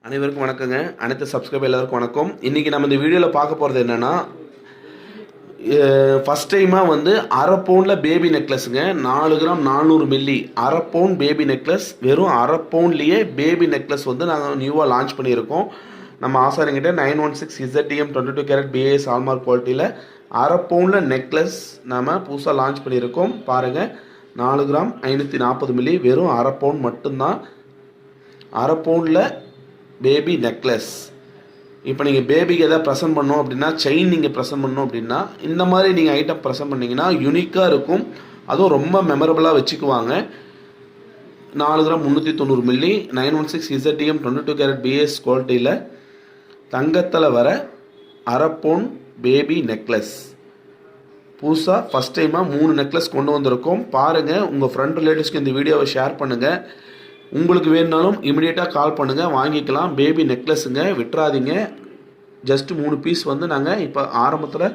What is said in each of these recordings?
அனைவருக்கும் வணக்கங்க. அனைத்து சப்ஸ்கிரைபர் எல்லாருக்கும் வணக்கம். இன்றைக்கி நம்ம இந்த வீடியோவில் பார்க்க போகிறது என்னென்னா, ஃபஸ்ட் டைமாக வந்து அரை பவுனில் பேபி நெக்லஸுங்க. 4 கிராம் 400 மில்லி அரை பவுன் பேபி நெக்லஸ். வெறும் அரை பவுன்லேயே பேபி நெக்லஸ் வந்து நாங்கள் நியூவாக லான்ச் பண்ணியிருக்கோம். நம்ம ஆசாரிங்கிட்ட 916 ZTM 22 கேரட் BAS ஹால்மார்க் குவாலிட்டியில் அரை பவுனில் நெக்லஸ் நம்ம புதுசாக லான்ச் பண்ணியிருக்கோம். பாருங்கள், 4 கிராம் 540 மில்லி வெறும் அரை பவுன் மட்டும்தான். அரை பவுனில் பேபி நெக்லஸ். இப்போ நீங்கள் பேபிக்கு எதாவது ப்ரெசென்ட் பண்ணோம் அப்படின்னா, செயின் நீங்கள் ப்ரெசென்ட் பண்ணோம் அப்படின்னா, இந்த மாதிரி நீங்கள் ஐட்டம் ப்ரெசென்ட் பண்ணிங்கன்னா யூனிக்காக இருக்கும். அதுவும் ரொம்ப மெமரபுளாக வச்சுக்குவாங்க. 4 gram 390 milli 916 ZTM 22 carrot BAS குவாலிட்டியில் தங்கத்தில் வர அரை பவுன் பேபி நெக்லஸ். புதுசாக ஃபஸ்ட் டைமாக 3 நெக்லஸ் கொண்டு வந்திருக்கோம். பாருங்கள், உங்கள் ஃப்ரெண்ட் ரிலேட்டிவ்ஸ்க்கு இந்த வீடியோவை ஷேர் பண்ணுங்கள். உங்களுக்கு வேணுனாலும் இமிடியேட்டாக கால் பண்ணுங்கள், வாங்கிக்கலாம். பேபி நெக்லஸுங்க, விட்டுறாதீங்க. ஜஸ்ட் 3 பீஸ் வந்து நாங்கள் இப்போ ஆரம்பத்தில்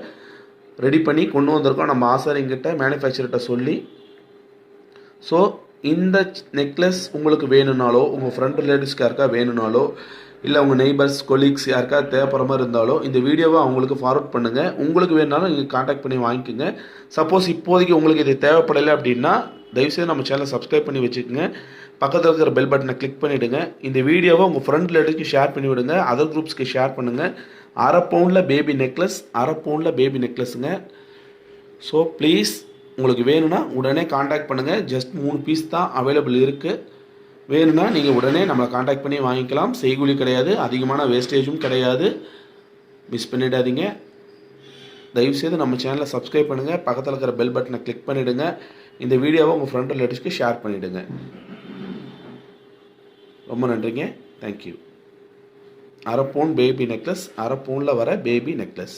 ரெடி பண்ணி கொண்டு வந்திருக்கோம் நம்ம ஆசாரிங்கிட்ட மேனுஃபேக்சர்கிட்ட சொல்லி. ஸோ இந்த நெக்லஸ் உங்களுக்கு வேணும்னாலோ, உங்கள் ஃப்ரெண்ட் ரிலேட்டிவ்ஸ்க்கு யாருக்கா வேணும்னாலோ, இல்லை உங்கள் நெய்பர்ஸ் கொலீக்ஸ் யாருக்கா தேவைப்படுற மாதிரி இருந்தாலோ இந்த வீடியோவை அவங்களுக்கு ஃபார்வர்ட் பண்ணுங்கள். உங்களுக்கு வேணுனாலும் நீங்கள் காண்டாக்ட் பண்ணி வாங்கிக்கோங்க. சப்போஸ் இப்போதைக்கு உங்களுக்கு இது தேவைப்படலை அப்படின்னா தயவுசெய்து நம்ம சேனலை சப்ஸ்கிரைப் பண்ணி வச்சுக்கோங்க. பக்கத்தில் இருக்கிற பெல் பட்டனை கிளிக் பண்ணிவிடுங்க. இந்த வீடியோவை உங்கள் ஃப்ரெண்ட் ரிலேட்டிவ்ஸ்க்கு ஷேர் பண்ணி விடுங்க. அதர் குரூப்ஸ்க்கு ஷேர் பண்ணுங்கள். அரை பவுனில் பேபி நெக்லஸ், அரை பவுனில் பேபி நெக்லஸுங்க. ஸோ ப்ளீஸ், உங்களுக்கு வேணும்னா உடனே காண்டாக்ட் பண்ணுங்கள். ஜஸ்ட் 3 பீஸ் தான் அவைலபிள் இருக்குது. வேணும்னா நீங்கள் உடனே நம்மளை காண்டாக்ட் பண்ணி வாங்கிக்கலாம். செய்கூலி கிடையாது, அதிகமான வேஸ்டேஜும் கிடையாது. மிஸ் பண்ணிடாதீங்க. தயவுசெய்து நம்ம சேனலை சப்ஸ்கிரைப் பண்ணுங்கள். பக்கத்தில் இருக்கிற பெல் பட்டனை கிளிக் பண்ணிவிடுங்க. இந்த வீடியோவை உங்கள் ஃப்ரெண்ட் ரிலேட்டிவ்ஸ்க்கு ஷேர் பண்ணிவிடுங்க. ரொம்ப நன்றிங்க. தேங்க்யூ. அரை பவுன் பேபி நெக்லஸ், அரை பவுனில் வர பேபி நெக்லஸ்.